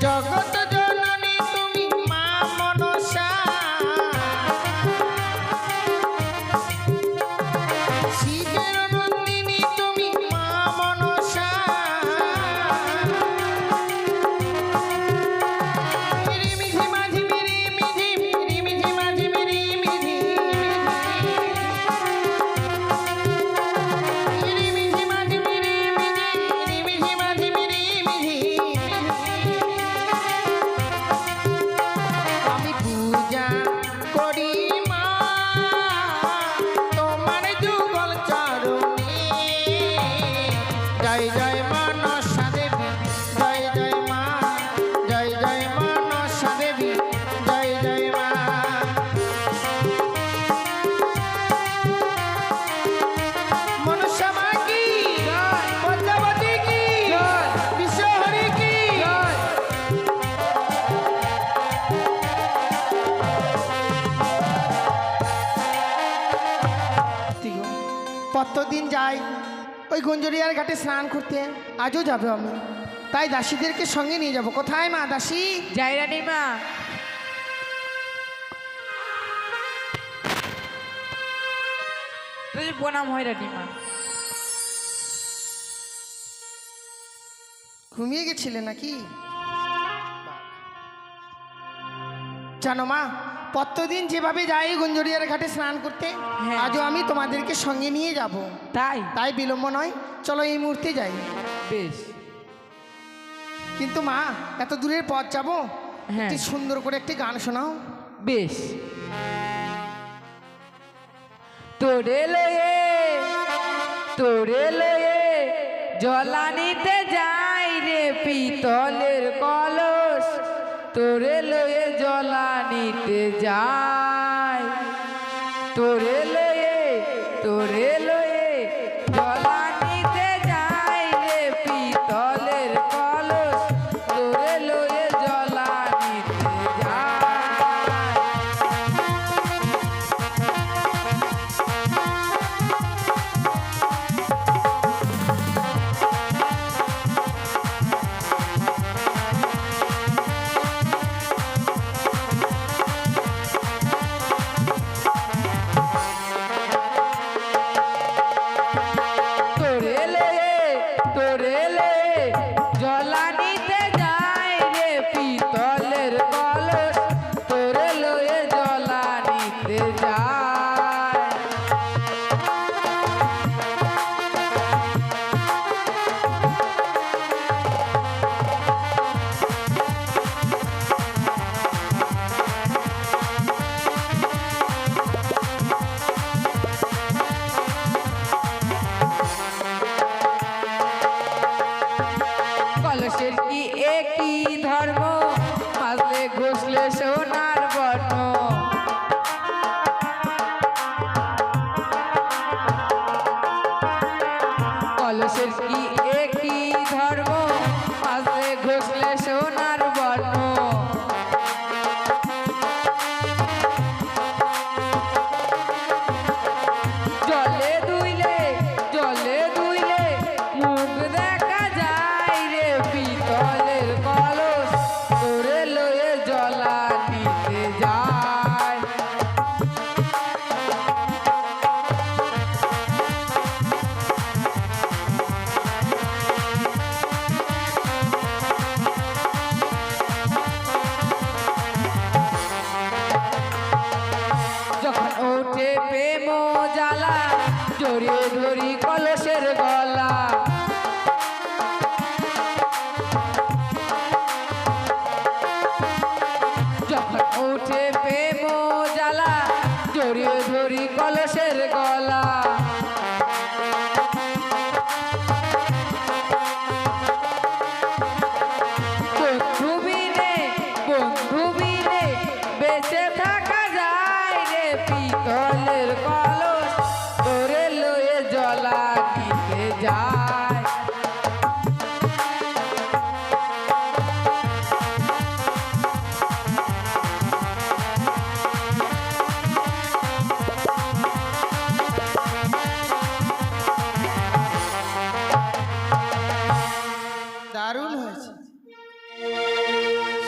জগৎ জননী তুমি মা মনসা, শিবের নন্দিনী তুমি মা মনসা, রিমিঝি মাঝি মিরি মিঝি রিমিঝি মাঝি মিরি মিঝি রিমিঝি মাঝি মিরি মিঝি রিমিঝি মাঝি মিরি মিঝি। আমি পূজা করি মা তোমার যুগল চরণে, জয় জয় মনসা দেবী, জয় জয় মা, জয় জয় মনসা দেবী, জয় জয় মা। মনসা মা কি, পদ্মাবতী কি, বিশ্বহরি কি। প্রত্যেকদিন যাই ওই গঞ্জরিয়ার ঘাটে স্নান করতে, আজও যাবে আমি, তাই দাসীদেরকে সঙ্গে নিয়ে যাব। কোথায় মা দাসী? যাই রানীমা। তুই প্রণাম হয় রানীমা। ঘুমিয়ে গেছিলে নাকি? জানো মা, প্রত্যেকদিন যেভাবে যাই গঞ্জরিয়ার ঘাটে স্নান করতে, হ্যাঁ। আজও আমি তোমাদেরকে সঙ্গে নিয়ে যাব। তাই তাই বিলম্ব নয়, চলো এই মুহূর্তে যাই। বেশ। কিন্তু মা, এত দূরের পথ যাব, হ্যাঁ একটি সুন্দর করে একটি গান শোনাও। বেশ। তোরে লয়ে জলানিতে যাই রে পিতলের কলস, তোরে লয়ে জলানিতে যাই, তোরে লয়ে জলানিতে যাই রে পিতলের কলস, তোরে লয়ে জলানিতে যাই। তোরে লয়ে জলানিতে যাই রে পিতলের কলস, তোরে লয়ে জলানিতে যাই। কলসের কি একই ধর্ম, মাজলে ঘষলে সোনার বর্ণ। কলসের কি একই ধর্ম, মাজলে ঘষলে সোনার বর্ণ। জলে ধুইলে মুখ দেখা যায় রে পিতলের কলস, তোরে লয়ে জলানিতে যায়।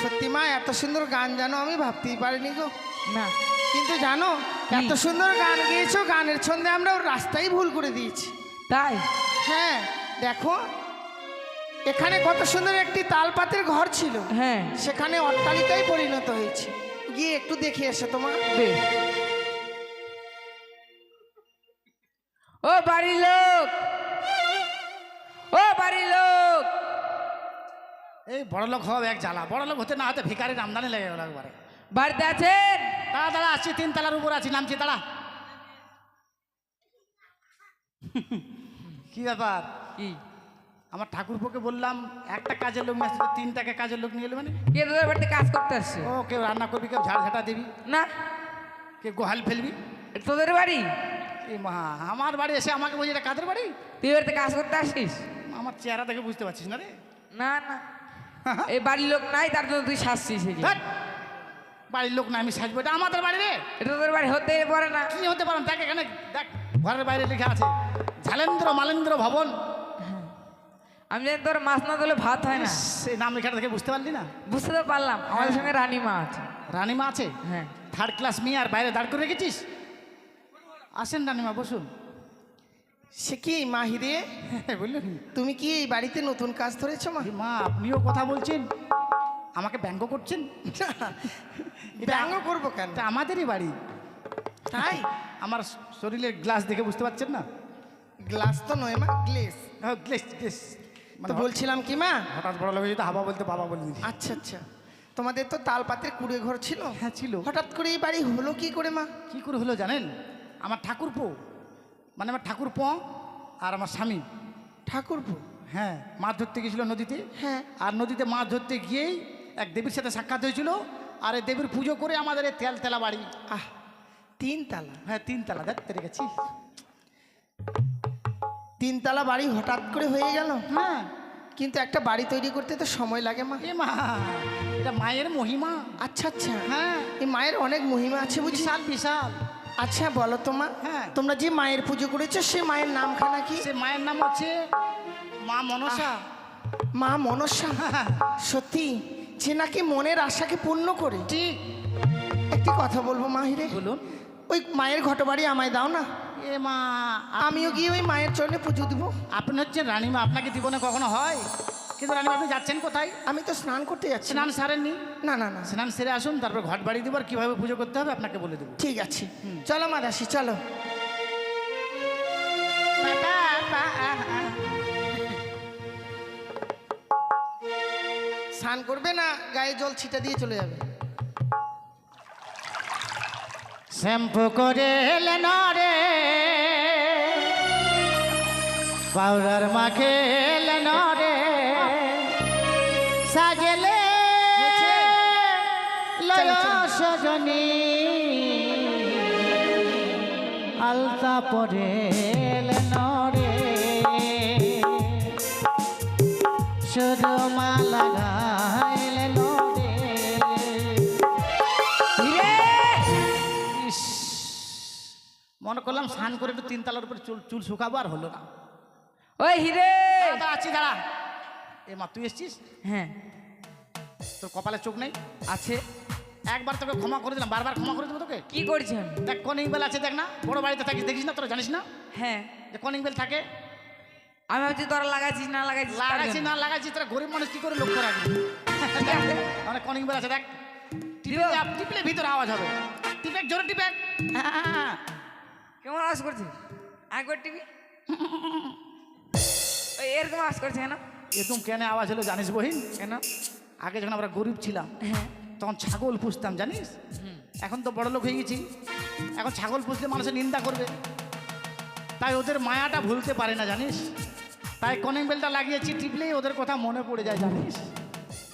সত্যি মা, এত সুন্দর গান জানো আমি ভাবতেই পারিনি গো। না কিন্তু জানো, এত সুন্দর গান গেয়েছো, গানের ছন্দে আমরা ওর রাস্তাই ভুল করে দিয়েছি। তাই? হ্যাঁ দেখো, এখানে কত সুন্দর একটি তালপাতের ঘর ছিল, হ্যাঁ সেখানে অট্টালিকায় পরিণত হয়েছে। গিয়ে একটু দেখে এসো তোমার। বেশ। ও বাড়ির লোক, ও বাড়ির লোক, এই বড় লোক হবে এক জ্বালা, বড় লোক হতে না হতে ভিখারির আমদানি লেগে গেল একবারে। বাড়িতে আছেন? দাঁড়া দাঁড়া, আসছি, 3 তলার উপর আছি, নামছি, দাঁড়া। কি ব্যাপার? কি? আমার ঠাকুরপোকে বললাম একটা কাজের লোক নিয়ে আসতে, 3টাকে কাজের লোক নিয়ে এলো মানে? কে তোদের বাড়িতে কাজ করতে আসছে? ও কেউ রান্না করবি, কেউ ঝাড় ঝাঁটা দিবি, না, কেউ গোহাল ফেলবি। এটা তোদের বাড়ি? এই মা, আমার বাড়ি এসে আমাকে বলছি এটা কাদের বাড়ি? তুই বাড়িতে কাজ করতে আসিস? আমার চেহারা দেখে বুঝতে পারছিস না রে? না না, এই বাড়ির লোক নাই, তার জন্য তুই শাসছিস। এই যে। ধ্যাৎ, বাড়ির লোক না আমি সাজবো, এটা আমাদের বাড়ি রে। এটা তোদের বাড়ি হতে পারে না। কি হতে পারেন? দেখ এখানে, দেখ ঘরের বাইরে লেখা আছে ঝালেন্দ্র মালেন্দ্র ভবন। আমি জানি তোর মাছ না দিলে ভাত হয় না। সেই নাম লেখাটা দেখে বুঝতে পারলি না? বুঝতে তো পারলাম, আমাদের সঙ্গে রানীমা আছে। রানীমা আছে? হ্যাঁ। 3rd ক্লাস মেয়ে আর বাইরে দাঁড় করে রেখেছিস? আসেন রানীমা, বসুন। সে কি মাহিরে, বললেন তুমি কি এই বাড়িতে নতুন কাজ ধরেছো মা? মা, আপনিও কথা বলছেন, আমাকে ব্যঙ্গ করছেন। ব্যঙ্গ করবো কেন? এটা আমাদেরই বাড়ি। তাই? আমার শরীরের গ্লাস দেখে বুঝতে পারছেন না? গ্লাস তো নয় মা, গ্লেস। গ্লাস গ্লাস তো মানে বলছিলাম কি মা, হঠাৎ বড় লোক যদি হাবা বলতে বাবা বলে দিই। আচ্ছা আচ্ছা, তোমাদের তো তালপাতের কুড়ে ঘর ছিল। হ্যাঁ ছিল। হঠাৎ করে এই বাড়ি হলো কি করে মা? কি করে হলো জানেন? আমার ঠাকুরপো, মানে আমার ঠাকুরপো আর আমার স্বামী, ঠাকুরপো? হ্যাঁ, মাছ ধরতে গেছিল নদীতে। হ্যাঁ। আর নদীতে মাছ ধরতে গিয়েই এক দেবীর সাথে সাক্ষাৎ হয়েছিল, আর এই দেবীর পুজো করে আমাদের এই তেলা বাড়ি। আহ, 3 তালা? হ্যাঁ 3 তলা, দেখতে রেখেছি। 3 তালা বাড়ি হঠাৎ করে হয়ে গেল? হ্যাঁ। কিন্তু একটা বাড়ি তৈরি করতে তো সময় লাগে মা। এ মা, এটা মায়ের মহিমা। আচ্ছা আচ্ছা, হ্যাঁ, এই মায়ের অনেক মহিমা আছে বুঝি। বিশাল বিশাল। আচ্ছা বলো তো মা, হ্যাঁ। তোমরা যে মায়ের পুজো করেছো সে মায়ের নামখানা কি? সে মায়ের নাম হচ্ছে মা মনসা। মা মনসা? সত্যি, যে নাকি মনের আশাকে পূর্ণ করে। ঠিক। একটি কথা বলবো মাহিরে, বলুন। ওই মায়ের ঘটবাড়ি আমায় দাও না, এ মা, আমিও গিয়ে ওই মায়ের চরণে পুজো দিব। আপনি হচ্ছেন রানীমা, আপনাকে জীবনে কখনো হয়? কিন্তু রানীমা আপনি যাচ্ছেন কোথায়? আমি তো স্নান করতে যাচ্ছি। স্নান সারেননি? না না না, স্নান সেরে আসুন, তারপর ঘট বাড়ি দেবো, আর কীভাবে পুজো করতে হবে আপনাকে বলে দেবো। ঠিক আছে, চলো মা দাসি চলো। স্নান করবে না গায়ে জল ছিটা দিয়ে চলে যাবে? শ্যাম্পু করে এলেন রে, পাউডার মাখে এলেন রে, সাজেলে লয় সজনী, আলতা পরে এলেন রে, সুরমা লাগাইলেন রে। ইস, মনে করলাম স্নান করে একটু 3 তলার উপরে চুল শুকাবো, আর হলো না। ওই হিরে, দাঁড়া আছি, দাঁড়া। এ মা, তুই এসছিস? হ্যাঁ তোর কপালে চোখ নেই? আছে। একবার তোকে ক্ষমা করে দিলাম, বারবার ক্ষমা করে দেবো তোকে? কি করছেন? দেখ কনিং বেল আছে, দেখ না, বড় বাড়িতে থাকিস, দেখিস না? তোরা জানিস না হ্যাঁ, যে কনিং বেল থাকে? আমি ভাবছি তোরা লাগাইছিস না লাগাইছিস। তার লাগাইছি জন্য। না লাগাইছি, তোরা গরিব মানুষ কি করে লক্ষ্য রাখবি? অনেক কনিং বেল আছে, দেখ। দিব? টিপলে ভিতরে আওয়াজ হবে, টিপে জোরে টিপে। কেমন আওয়াজ করছিস? একবার টিভি ওই এরকম আওয়াজ করছে কেন? এরকম কেন আওয়াজ হলো জানিস বহিন? কেন? আগে যখন আমরা গরিব ছিলাম তখন ছাগল পুষতাম, জানিস? এখন তো বড় লোক হয়ে গেছি, এখন ছাগল পুষলে মানুষের নিন্দা করবে, তাই ওদের মায়াটা ভুলতে পারে না, জানিস? তাই কনিং বেলটা লাগিয়েছি, টিপলেই ওদের কথা মনে পড়ে যায়, জানিস?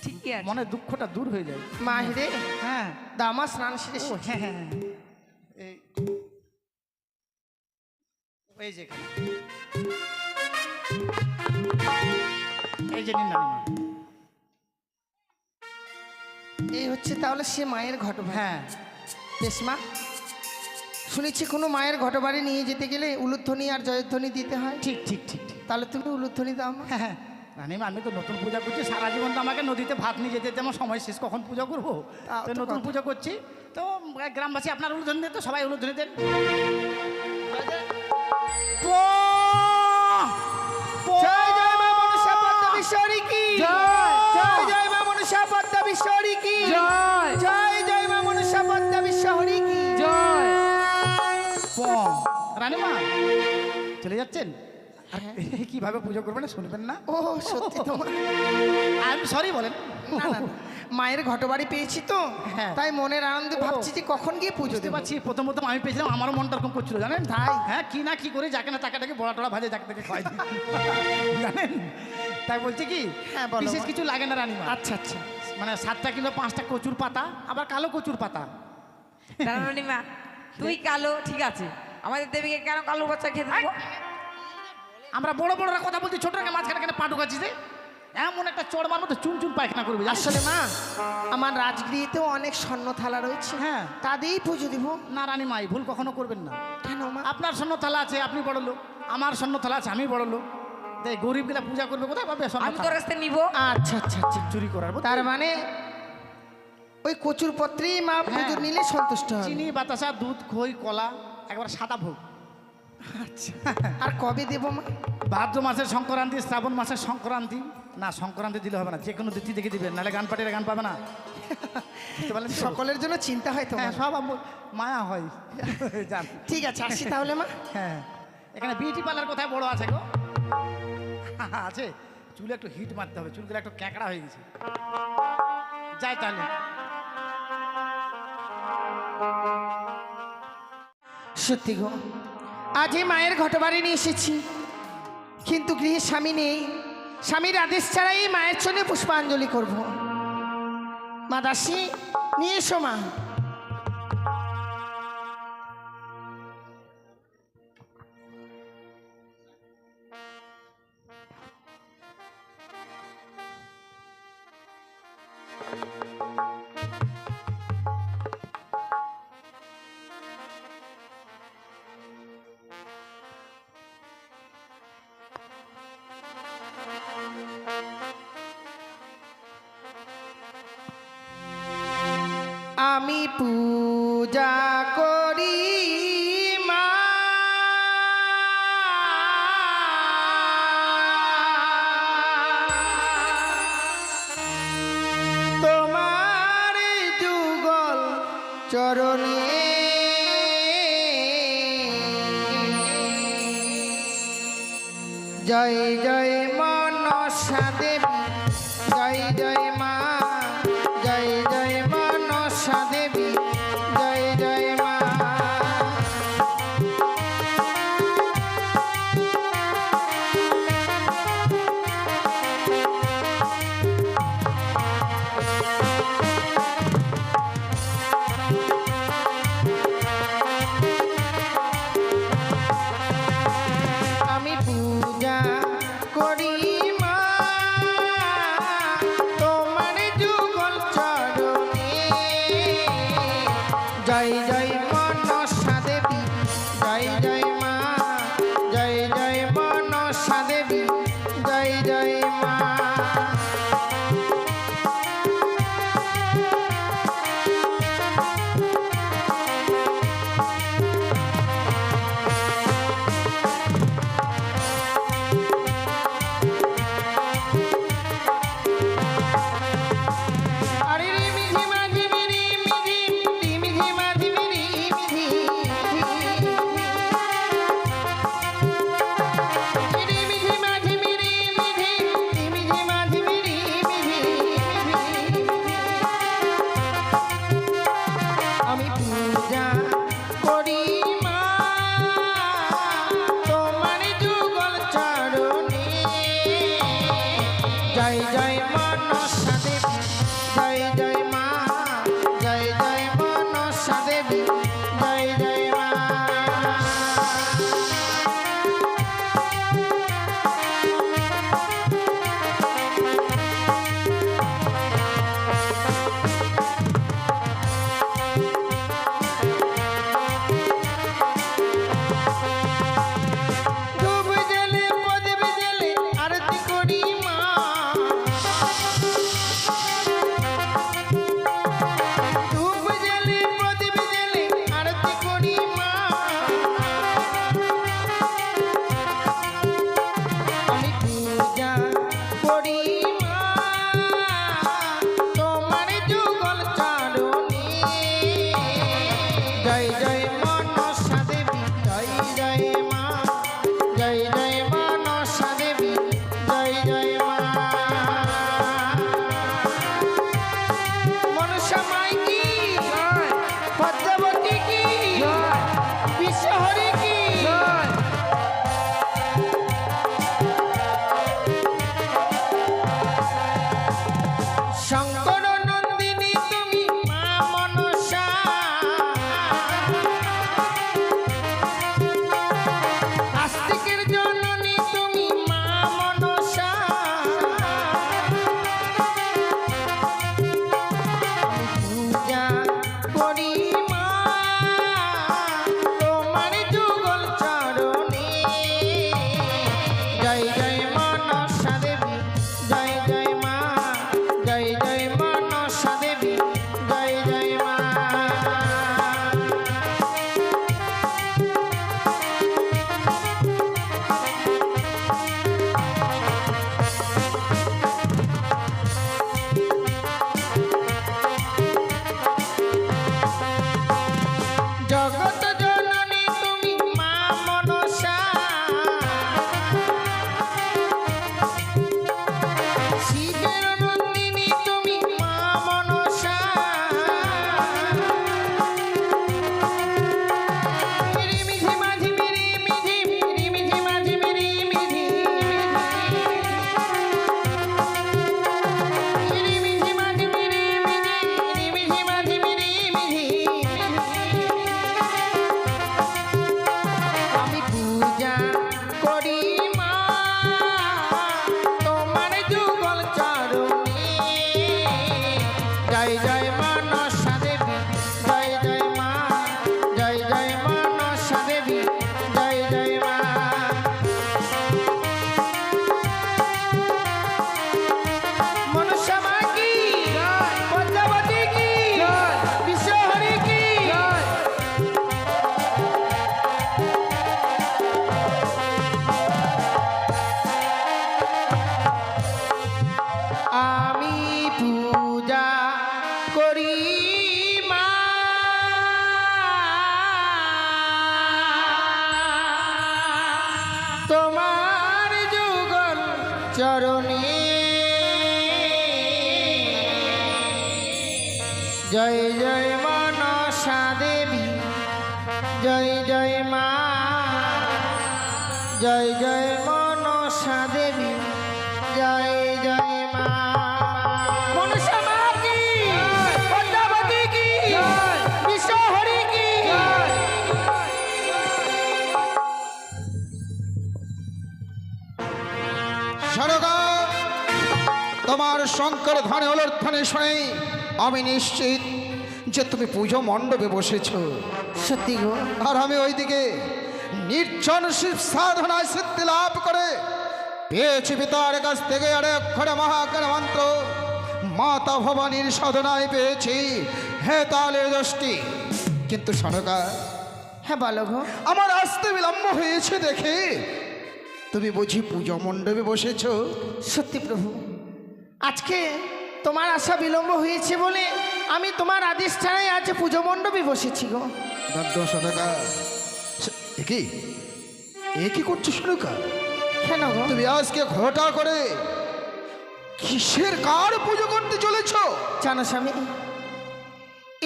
ঠিকই আছে। মনের দুঃখটা দূর হয়ে যায়। মাহিরে, হ্যাঁ। দামা স্নান সেরে ও হ্যাঁ হ্যাঁ হ্যাঁ। এই যে এখানে। এই যে নিন রানীমা। এই হচ্ছে তাহলে সে মায়ের ঘটবাড়ি। হ্যাঁ। বেশ মা, শুনেছি কোনো মায়ের ঘটবাড়ি নিয়ে যেতে গেলে উলুধ্বনি আর জয়ধ্বনি দিতে হয়। ঠিক ঠিক ঠিক ঠিক। তাহলে তুমি উলুধ্বনি দাও মা। হ্যাঁ হ্যাঁ। রানীমা আমি তো নতুন পূজা করছি, সারা জীবন তো আমাকে নদীতে ভাত নিয়ে যেতে যেতে আমার সময় শেষ, কখন পূজা করবো? তাও তো তো নতুন কথা। পূজা করছি, তো গ্রামবাসী আপনার উলুধ্বনি দেন, তো সবাই উলুধ্বনি দেন। জয় জয় মা মনসা পদ্মেশ্বরী কি জয়। জয় জয় মা মনসা পদ্মেশ্বরী কি জয়। জয় জয় মা মনসা পদ্মেশ্বরী কি জয়। রানীমা চলে যাচ্ছেন? আর কিভাবে পুজো করবেন শুনবেন না? ও সত্যি তোমার আমি সরি বলেন। না না না, মায়ের ঘটবাড়ি পেয়েছি তো, হ্যাঁ। তাই মনের আনন্দে ভাবছি যে কখন গিয়ে পুজো বুঝতে দেবো। পারছি, প্রথম প্রথম আমি পেয়েছিলাম, আমারও মনটা এরকম করছিল জানেন। তাই? হ্যাঁ, কি না কি করে যাকে না তাকে তাকে বড়া টড়া ভাজে যাকে তাকে খাওয়াই দিই জানেন। তাই বলছি কি, হ্যাঁ, বলো, বিশেষ বলো। কিছু লাগে না রানীমা। আচ্ছা আচ্ছা, মানে 7টা কিলো 5টা কচুর পাতা, আবার কালো কচুর পাতা। রানীমা তুই কালো ঠিক আছে, আমাদের দেবীকে কেন কালো বাচ্চা খেতে দেবো? আমরা বড় বড়রা কথা বলছি, ছোটরাকে মাঝখানে কেন পাটু কাছি যে এমন একটা চড় মারবো তো চুন চুন পায়খানা করবে জানিস? আসলে মা আমার রাজগৃহেতেও অনেক স্বর্ণ থালা রয়েছে, হ্যাঁ। তা দিয়েই পুজো দিব। না রানীমা, এই ভুল কখনো করবেন না। কেন মা? আপনার স্বর্ণ থালা আছে, আপনি বড় লোক, আমার স্বর্ণ থালা আছে, আমি বড় লোক। তাই গরিবগুলা পূজা করবে কোথায় পাবে স্বর্ণ আমি থালা? তোর কাছ থেকে নিবো। আচ্ছা আচ্ছা আচ্ছা, চুরি করার বুঝলি? তার মানে ওই কচুর পত্রেই মা পুজো নিলে সন্তুষ্ট হবে। চিনি বাতাসা দুধ খই কলা একবার সাদা ভোগ। আর কবে দেবো মা? ভাদ্র মাসের সংক্রান্তি, শ্রাবণ মাসের সংক্রান্তি। না, সংক্রান্তি দিলে হবে না, যে কোনো তিথি দেখে দিবেন, নাহলে গান পাটিয়ে গান পাবে না। বুঝতে পারলেন তো? সকলের জন্য চিন্তা হয় তো। হ্যাঁ, সব মায়া হয় জান। ঠিক আছে, আসি তাহলে মা। হ্যাঁ, এখানে বিউটি পার্লার কোথায় বড় আছে গো? আছে, চুলে একটু হিট মারতে হবে, চুলগুলো একটু ক্যাঁকড়া হয়ে গেছে। যাই তাহলে। সত্যি গো, আজই মায়ের ঘটবাড়ি নিয়ে এসেছি, কিন্তু গৃহে স্বামী নেই। স্বামীর আদেশ ছাড়াই মায়ের চলে পুষ্পাঞ্জলি করব। মা দাসী, নিয়ে এসো মা। আমি পূজা করি মা, তোমার যুগল চরণে। জয় জয় মনসা দেবী, জয় জয় মা, জয় জয় মনসা দেবী, জয় জয় মা। আমি পূজা করি মা, তোমার যুগল চরণে। জয় জয় মনসা দেবী, জয় জয় মা, জয় জয় মনসা দেবী, জয় জয় মা। আরে রে মিঝি মাঝি মিরি মিঝি, রি মিঝি মাঝি মিরি জয় জয় মনসা দেবী, জয় জয় মা, জয় জয় মনসা দেবী, জয় জয় মা। মনসা মা কি, পদ্মাবতী কি, বিশ্বহরি কি। সরকার তোমার শঙ্কর ধ্বনি অলর্থনে শুনে আমি নিশ্চিত যে তুমি পুজো মণ্ডপে বসেছো। সত্যি গো, আর আমি ওইদিকে নির্জন শিব সাধনায় সিদ্ধি লাভ করে পেয়েছি পিতার কাছ থেকে আর অক্ষরে মহাকার মন্ত্র, মাতা ভবানীর সাধনায় পেয়েছি হে তালের দশটি। কিন্তু সরকার হ্যাঁ বলো গো। আমার আসতে বিলম্ব হয়েছে দেখে তুমি বুঝি পুজো মণ্ডপে বসেছো? সত্যি প্রভু, আজকে তোমার আসা বিলম্ব হয়েছে বলে আমি তোমার আদেশ ছাড়াই আজ পুজো মণ্ডপে বসেছি গো। দণ্ড সরকার একই একই করছো সরকার? কেন গো? তুমি আজকে ঘটা করে কিসের কার পুজো করতে চলেছো? জানো স্বামী,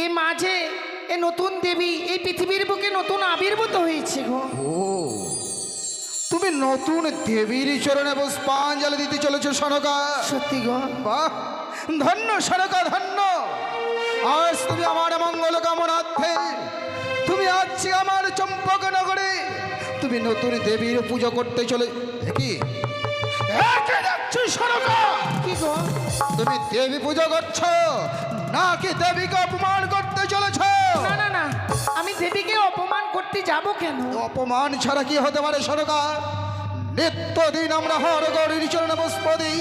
এই মাঝে এ নতুন দেবী এই পৃথিবীর বুকে নতুন আবির্ভূত হয়েছে গো। ও তুমি নতুন দেবীর চরণে পুষ্পাঞ্জলি দিতে চলেছো সনকা? সত্যি গো। বাহ, ধন্য সনকা ধন্য। আজ তুমি আমার মঙ্গল কামনার্থে তুমি আজকে আমার চম্পকনগরে তুমি নতুন দেবীর পুজো করতে চলে কি যাচ্ছি সনকা? কি গো? তুমি দেবী পুজো করছো নাকি দেবীকে অপমান করতে চলেছ? না না না, আমি দেবীকে অপমান করতে যাব কেন? অপমান ছাড়া কি হতে পারে সরকার? নিত্যদিন আমরা হরগৌরীর চরণে পুষ্প দিই,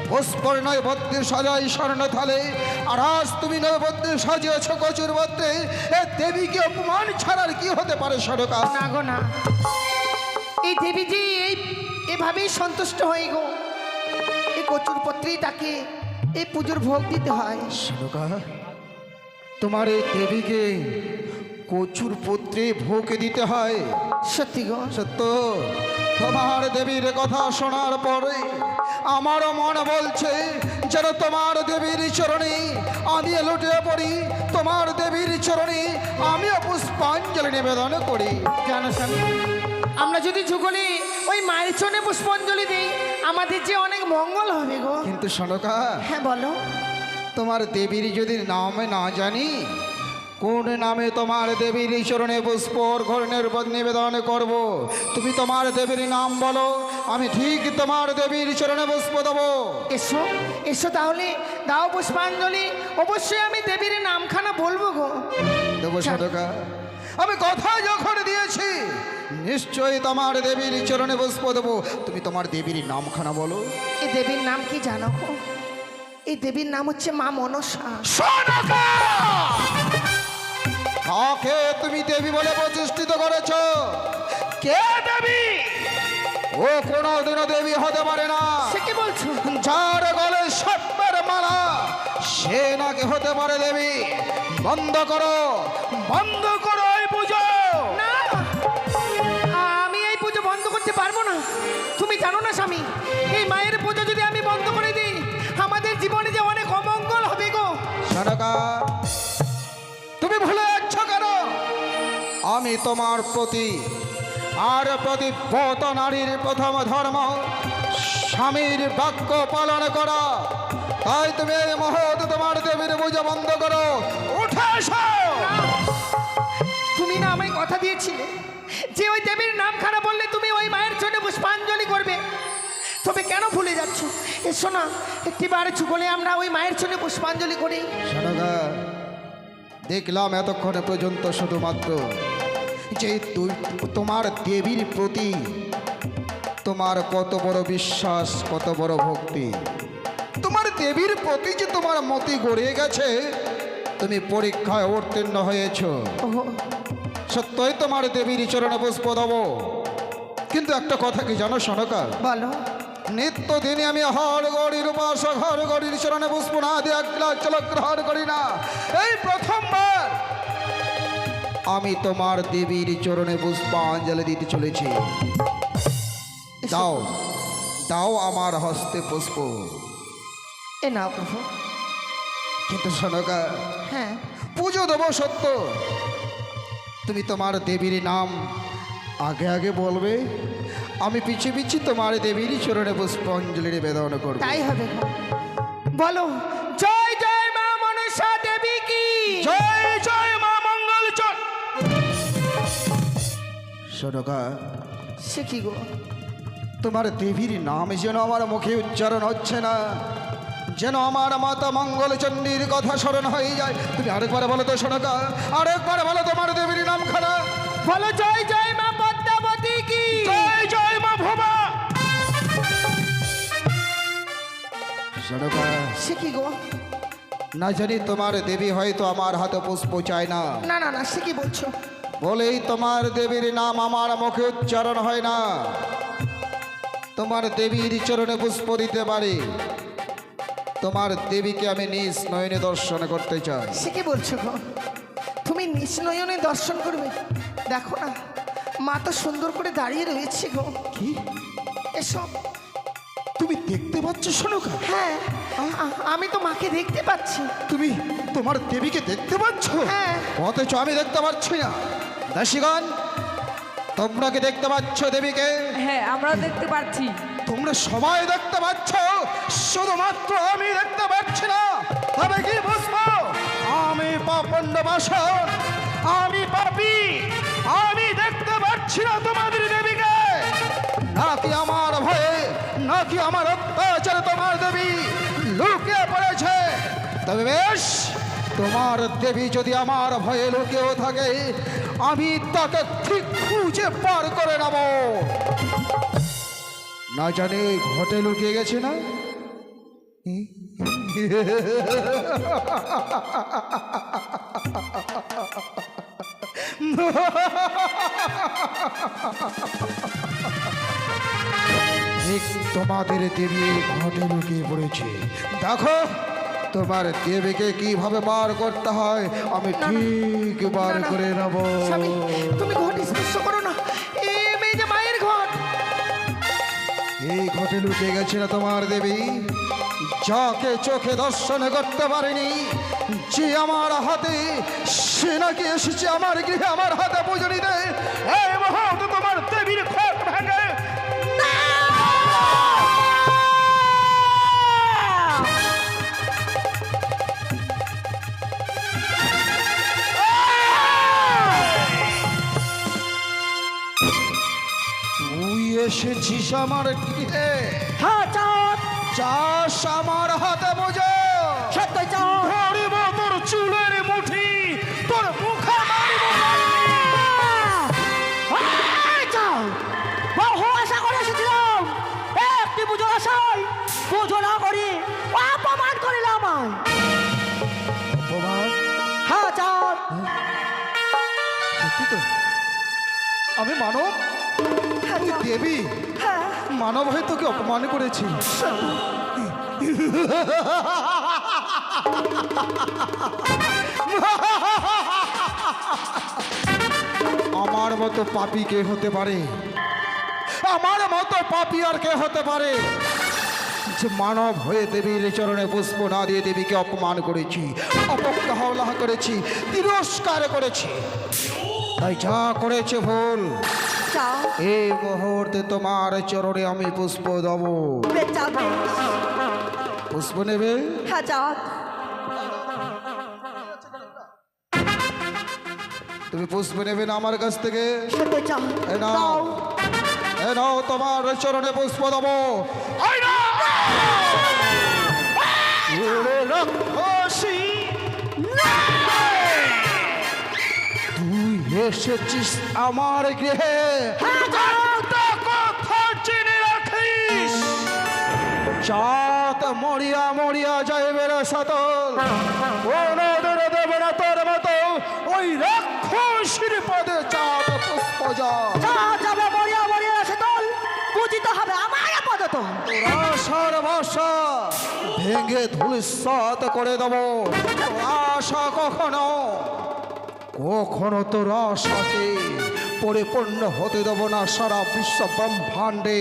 পুষ্পর নৈবদ্যের সাজাই স্বর্ণ থালে, আর আজ তুমি নৈবদ্যের সাজিয়েছ কচুর মধ্যে। এ দেবীকে অপমান ছাড়ার কি হতে পারে সরকার? না গো না, এই দেবী যে এভাবেই সন্তুষ্ট হয়ে গো, এই কচুর পত্রেই তাকে এই পুজোর ভোগ দিতে হয়। সরকার তোমার এই দেবীকে কচুর পত্রে ভোগ দিতে হয়? সত্যি গো। সত্য। তোমার দেবীর কথা শোনার পরে আমারও মন বলছে যেন তোমার দেবীর চরণে আমি লুটিয়ে পড়ি, তোমার দেবীর চরণে আমিও পুষ্পাঞ্জলি নিবেদন করি। জানো স্বামী, আমরা যদি যুগলে ওই মায়ের চরণে পুষ্পাঞ্জলি দিই আমাদের যে অনেক মঙ্গল হবে গো। কিন্তু সনকা, হ্যাঁ বলো। তোমার দেবীর যদি নাম না জানি, কোন নামে তোমার দেবীর চরণে পুষ্প ঘরণের নিবেদন করব? তুমি তোমার দেবীর নাম বলো, আমি ঠিক তোমার দেবীর চরণে পুষ্প দেবো। এসো এসো, তাহলে দাও পুষ্পাঞ্জলি। অবশ্যই আমি দেবীর নামখানা বলবো গো। দেবো সদকা, আমি কথা যখন দিয়েছি নিশ্চয়ই তোমার দেবীর চরণে পুষ্প দেবো। তুমি তোমার দেবীর নামখানা বলো। এই দেবীর নাম কি জানো গো? এই দেবীর নাম হচ্ছে মা মনসা। সনকা, কাকে তুমি দেবী বলে প্রতিষ্ঠিত করেছ? কে দেবী? ও কোনোদিনও দেবী হতে পারে না। সে কি বলছো? যার গলে সর্পের মালা সে নাকি হতে পারে দেবী। বন্ধ করো, বন্ধ করো এই পুজো। না, আমি এই পুজো বন্ধ করতে পারবো না। তুমি জানো না স্বামী, এই মায়ের পুজো যদি আমি বন্ধ করে দিই আমাদের জীবনে যে অনেক অমঙ্গল হবে গো। সনকা, তুমি ভুলে যাচ্ছ কেন? আমি তোমার প্রতি আর প্রতিব্রত নারীর প্রথম ধর্ম স্বামীর বাক্য পালন করা। তাই তুমি এই মুহূর্তে তোমার দেবীর পুজো বন্ধ করো। উঠে এসো। তুমি না আমায় কথা দিয়েছিলে যে ওই দেবীর নামখানা বললে তুমি ওই মায়ের জন্য পুষ্পাঞ্জলি করবে, তবে কেন ভুলে যাচ্ছ? এসো না, একটিবার যুগলে আমরা ওই মায়ের জন্য পুষ্পাঞ্জলি করি। সনকা, দেখলাম এতক্ষণে পর্যন্ত শুধুমাত্র যে তোমার দেবীর প্রতি তোমার কত বড় বিশ্বাস, কত বড় ভক্তি। তোমার দেবীর প্রতি যে তোমার মতি গড়িয়ে গেছে, তুমি পরীক্ষায় উত্তীর্ণ হয়েছ। ওহো, সত্যই তোমার দেবীর চরণে পুষ্প দেব। কিন্তু একটা কথা কি জানো সনকা? বলো। নিত্যদিনে আমি হরগৌরীর উপাসক হরগৌরীর চরণে পুষ্প না দিয়ে এক গ্লাস জল গ্রহণ করি না। এই প্রথমবার আমি তোমার দেবীর চরণে পুষ্পাঞ্জলি দিতে চলেছি। দাও, দাও আমার হস্তে পুষ্প। এ নাও প্রভু। কিন্তু শোনকা, হ্যাঁ, পুজো দেবো সত্য, তুমি তোমার দেবীর নাম আগে আগে বলবে, আমি পিছিয়ে পিছিয়ে তোমার দেবীর চরণে পুষ্পাঞ্জলি নিবেদন করব। তাই হবে গো। বলো, জয় জয় মা মনসা দেবী কি জয় জয় মা মঙ্গল চর। শোনকা, সে কি গো? তোমার দেবীর নাম যেন আমার মুখে উচ্চারণ হচ্ছে না, যেন আমার মাতা মঙ্গল চণ্ডীর কথা স্মরণ হয়ে যায়। তুমি আরেকবার বলো তো শোনকা, আরেকবার বলো তোমার দেবীর নাম খানা। বলো, জয় জয় মা পদ্মাবতী কি জয় জয় মা ভোমা। শোনকা, সে কি গো? না জানি তোমার দেবী হয়তো আমার হাতে পুষ্প চায় না না না না, সে কি বলছো? বলেই তোমার দেবীর নাম আমার মুখে উচ্চারণ হয় না। তোমার দেবীর চরণে পুষ্প দিতে পারি, তোমার দেবীকে আমি নিজ নয়নে দর্শন করতে চাই। সে কি বলছো গো? তুমি নিজ নয়নে দর্শন করবে? দেখো না, মা তো সুন্দর করে দাঁড়িয়ে রয়েছে গো। কি এসো। তুমি দেখতে পাচ্ছ শোনকা? হ্যাঁ, আমি তো মাকে দেখতে পাচ্ছি। তুমি তোমার দেবীকে দেখতে পাচ্ছ? হ্যাঁ। অথচ আমি দেখতে পাচ্ছি না। দাসীগণ, তোমরা কি দেখতে পাচ্ছ দেবীকে? হ্যাঁ, আমরাও দেখতে পাচ্ছি। তোমরা সবাই দেখতে পাচ্ছ, শুধুমাত্র আমি দেখতে পাচ্ছি না। তবে কি বুঝবো? আমি পাপণ্ড বাসন, আমি পাপী, আমি দেখতে পাচ্ছি না তোমাদের দেবীকে। নাকি আমার ভয়ে, নাকি আমার অত্যাচারে তোমার দেবী লুকিয়ে পড়েছে? তবে বেশ, তোমার দেবী যদি আমার ভয়ে লুকিয়েও থাকে, আমি তাকে ঠিক খুঁজে পার করে নেব। না জানি ওই ঘটে লুকিয়ে গেছে না? ঠিক তোমাদের দেবী এই ঘটে লুকিয়ে পড়েছে। দেখো, তোমার দেবীকে কিভাবে বার করতে হয় আমি ঠিক বার না, না। করে নেব। স্বামী, তুমি ঘট স্পর্শ করো না। এই যে মায়ের ঘট। এই ঘটে লুকিয়ে গেছে না তোমার দেবী, যাকে চোখে দর্শন করতে পারিনি, যে আমার হাতে, সে নাকি এসেছে আমার গৃহে আমার হাতে পুজো নিতে। এই মুহূর্তে তোমার দেবীর ঘট ভেঙে তুই এসেছিস আমার গৃহে, হ্যাঁ, চাঁদ। চাষ আমার হাতে পুজো। সত্যই চাঁদ। ধরিব তোর চুলের মুঠি, তোর মুখে মারিব। বহু আশা করে এসেছিলাম, একটি পুজোর আশায় পুজো না করি অপমান করিল আমায়। অপমান? হ্যাঁ চাঁদ। সত্যি তো? আমি মানব, তুই দেবী, মানব হয়ে তোকে অপমান করেছি। আমার মতো পাপী কে হতে পারে? আমার মতো পাপী আর কে হতে পারে যে মানব হয়ে দেবীর চরণে পুষ্প না দিয়ে দেবীকে অপমান করেছি, অপজ্ঞা করেছি, তিরস্কার করেছি। তাই যা করেছে ভুল, এই মুহূর্তে তোমার চরণে আমি পুষ্প দেব। পুষ্প নেবে? তুমি পুষ্প নেবে না আমার কাছ থেকে? এ নাও, এ নাও, তোমার চরণে পুষ্প দেব। তুই এসেছিস আমার গৃহে, কথা চিনে রাখিস। চাঁদ মরিয়া মরিয়া যাইবে রে সতল, ওদের দেবে না তোর মতো ওই রাক্ষসীর পদে চাঁদ পুষ্প যাবে মরিয়া মরিয়া শীতল, পূজিত হবে আমার পদত। আশার বাসা ভেঙে ধূলিসাৎ করে দেব। আশা কখনো কখনো তোর আশাকে পরিপূর্ণ হতে দেব না সারা বিশ্ব ব্রহ্মাণ্ডে।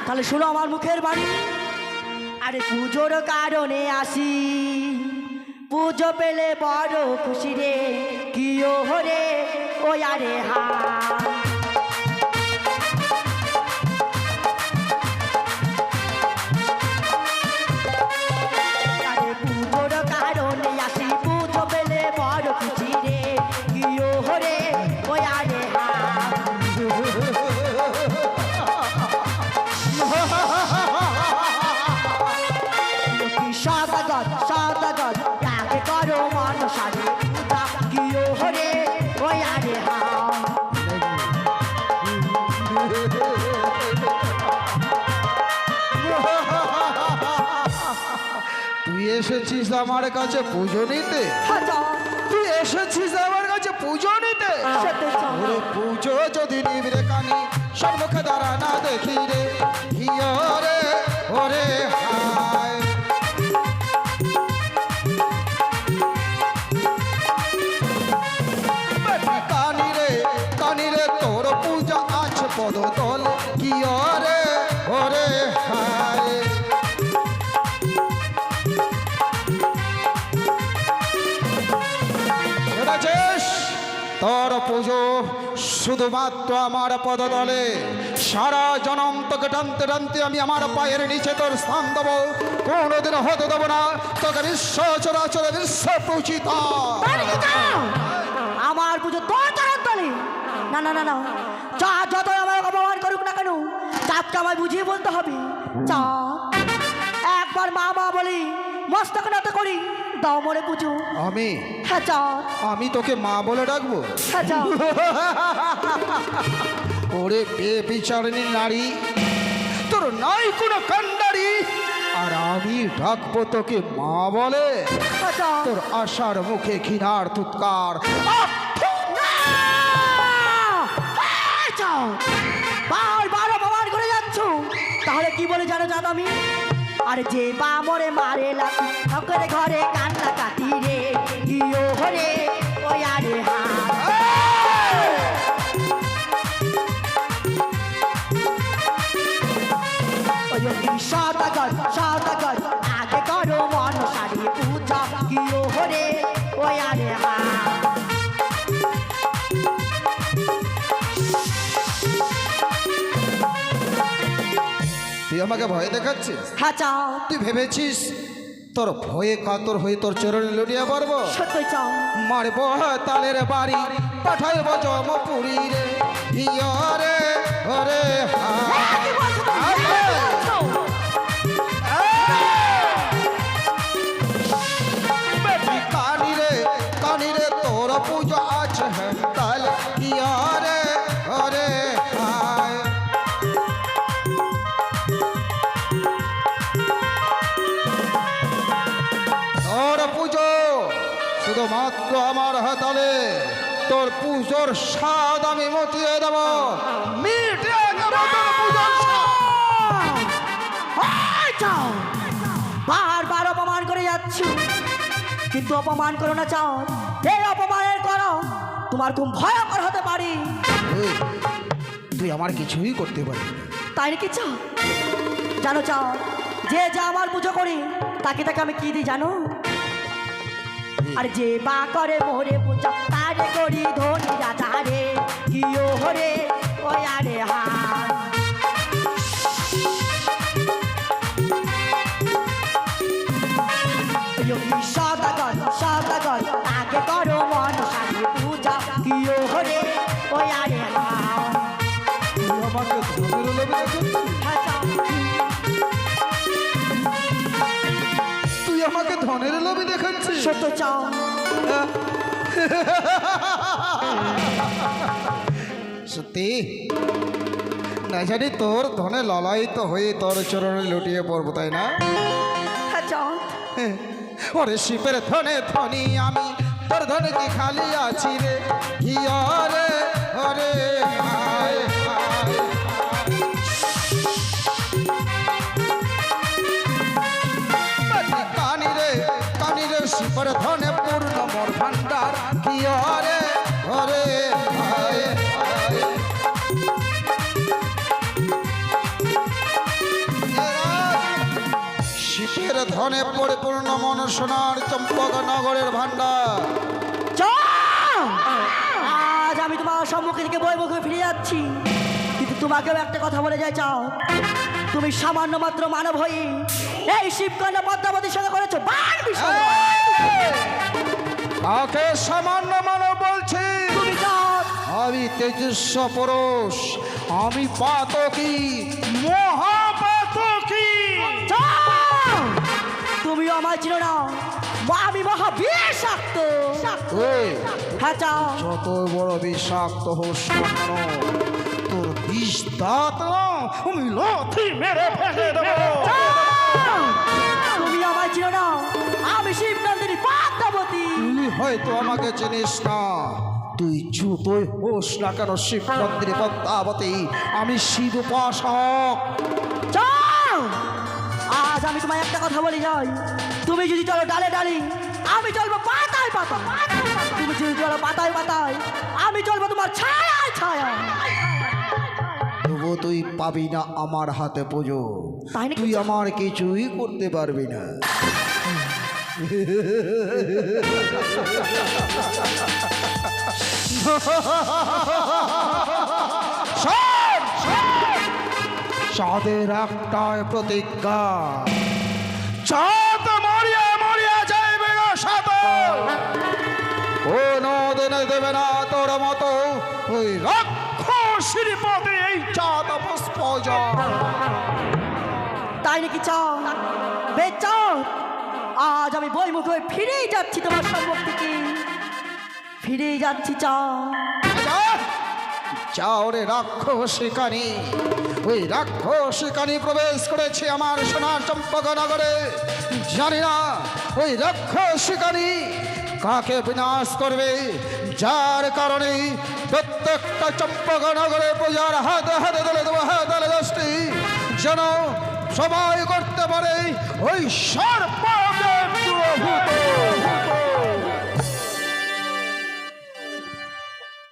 তাহলে শোনো আমার মুখের বাণী, আরে পুজোর কারণে আসি, পুজো পেলে বড় খুশি রে, কি ও হরে ও আরে হা। আরে পুজোর কারণে আসি, পুজো পেলে বড় খুশি রে, কি ও হরে ও আরে হা। সদাগর সদাগর তাকে করো মনসারে পূজা, কি ও হরে ও আরে হা। তুই এসেছিস আমার কাছে পুজো নিতে? হাজা তুই এসেছিস আমার কাছে পুজো নিতে? সত্যি চল। ওরে পুজো যদি নিবরে কানি সম্মুখে দাঁড়া না দেখি রে, হিয় রে ওরে হায়। কানি রে তোর পূজা আছে পদ তলে, হিয় রে ওরে হায়। বুঝেছিস? তোর পুজো শুধুমাত্র আমার পদতলে, সারা জনম তোকে টানতে টানতে আমি আমার পায়ের নিচে তোর স্থান দেবো, কোনোদিন হতে দেবো না তোকে বিশ্ব চরাচরে বিশ্ব পূজিত। আমার পুজো তোর চরণ তলে? না না না না, যা যত আমার অপমান করুক না কেন, চাঁদকে আমায় বুঝিয়ে বলতে হবে। চাঁদ একবার মা মা বলি মস্তক নত করি, দাও মরে পুজো। আমি হ্যাঁ চাঁদ, আমি তোকে মা বলে ডাকবো? হ্যাঁ চাঁদ। ওরে বেবিচারিণী নারী, তোর নাই কোনো কান্ডারি, আর আমি ডাকবো তোকে মা বলে? হ্যাঁ চাঁদ। তোর আশার মুখে ঘৃণার তুৎকার। বারবার অপমান করে যাচ্ছ, তাহলে কি বলে জানো চাঁদ আমি? আরে যে বা মরে মারে লাঠি, ঠকরে ঘরে কান্না কাটি রে, গিয়ে হরে ওই আরে হা। সদাগর সদাগর আগে করো মনসারে পূজা, গিয়ে হরে ওই আরে হা। তুই আমাকে ভয় দেখাচ্ছিস? হ্যাঁ চাও, তুই ভেবেছিস তোর ভয়ে কাতর হয়ে তোর চরণে লুটিয়ে পড়বো? সত্যি চাও। মারব তালের বাড়ি, পাঠাইব জমপুরি রে, হিয় রে ওরে হায়। কি বলছো তুমি? কি বলছো? কানি রে তোর পূজা আছে তাল, হিয় রে ওরে হায়। তোর পুজো শুধুমাত্র আমার হাতালে, তোর পুজোর স্বাদ আমি মতিয়ে দেব, মিটে দেব তোর পুজোর স্বাদ। এই চাও, বারবার অপমান করে যাচ্ছ, কিন্তু অপমান করো না চাও। এই অপমানের করো তোমার খুব ভয়ঙ্কর হতে পারে। এই, তুই আমার কিছুই করতে পারবি না। তাই নাকি চাও? জানো চাও, যে যা আমার পুজো করি তাকে তাকে আমি কি দিই জানো? আর যে বা করে মোরে পূজা, তারে করি ধনী রাজা রে, কি ও হরে ওই আরে হা। সদাগর সদাগর আগে করো মনসারে পূজা, কি ও হরে ওই আরে হা। তুই আমাকে ধনের লোভে দেখাচ্ছিস? তুই আমাকে ধনের লোভে দেখাচ্ছিস? সত্য চাও। সত্যি না জানি তোর ধনে ললায়িত হয়ে তোর চরণে লুটিয়ে পড়বো, তাই না? চাও ওরে শিবের ধনে ধনী আমি, তোর ধনে কি খালি আছি রে, হিয় রে ওরে হায় হায়। কানি রে শিবের ধনে পূর্ণ মোর ভান্ডার, হিয় রে ওরে হায় হায়। সোনার চম্পকনগরের ভান্ডার। চল! আজ আমি তোমার সম্মুখে থেকে বই মুখে ফিরে যাচ্ছি, কিন্তু তোমাকেও একটা কথা বলে যাই চাও, তুমি সামান্য মাত্র মানব হয়ে এই শিবকন্যা পদ্মাবতীর সঙ্গে করেছো বান বিষয়। কাকে সামান্য মানব বলছি? তুমি জাত, আমি তেজস্ব পুরুষ, আমি পাতকী, মহাপাতকী। চল! তুমিও আমায় চিনো না, আমি মহাবিষাক্ত। ওই, হ্যাঁ চাও, যত বড় বিষাক্ত হোস না কেন, তোর বিষ দাঁত আমি লাথি মেরে ফেলে দেবো। তুমি আমায় চিনো না, আমি শিবনন্দিনী পদ্মাবতী। তুই হয়তো আমাকে চিনিস না, তুই যতই হোস না কেন শিব মন্দিরে পদ্মাবতী, আমি শিব উপাসক। চল! আজ আমি তোমায় একটা কথা বলি যাই, তুমি যদি চলো ডালে ডালি, আমি চলবো পাতায় পাতায়। তুমি যদি চলো পাতায় পাতায়, আমি চলবো তোমার ছায়ায় ছায়া। তবু তুই পাবি না আমার হাতে পুজো, তাই নাকি? তুই আমার কিছুই করতে পারবি না। শোন, শোন, চাঁদের একটাই প্রতিজ্ঞা, চাঁদ মরিয়া মরিয়া যাইবে না সাগর, কোনো দিনে দেবে না তোর মতো ওই রাক্ষসীর পদে এই চাঁদ পুষ্প জল। তাই নাকি চাও? বেশ চাও, আজ আমি বই মুখ হয়ে ফিরেই যাচ্ছি তোমার সম্মুখ থেকে, ফিরেই যাচ্ছি চাও। যাও রে রাক্ষসিকানি, ওই রাক্ষসিকানি প্রবেশ করেছে আমার সোনার চম্পকনগরে। জানি না ওই রাক্ষসিকানি কাকে বিনাশ করবে, যার কারণে প্রত্যেকটা চম্পকনগরে পূজার হাতে হাতে দলে দেবো, হাতে দলে দশটি, যেন সবাই করতে পারে ওই সর্প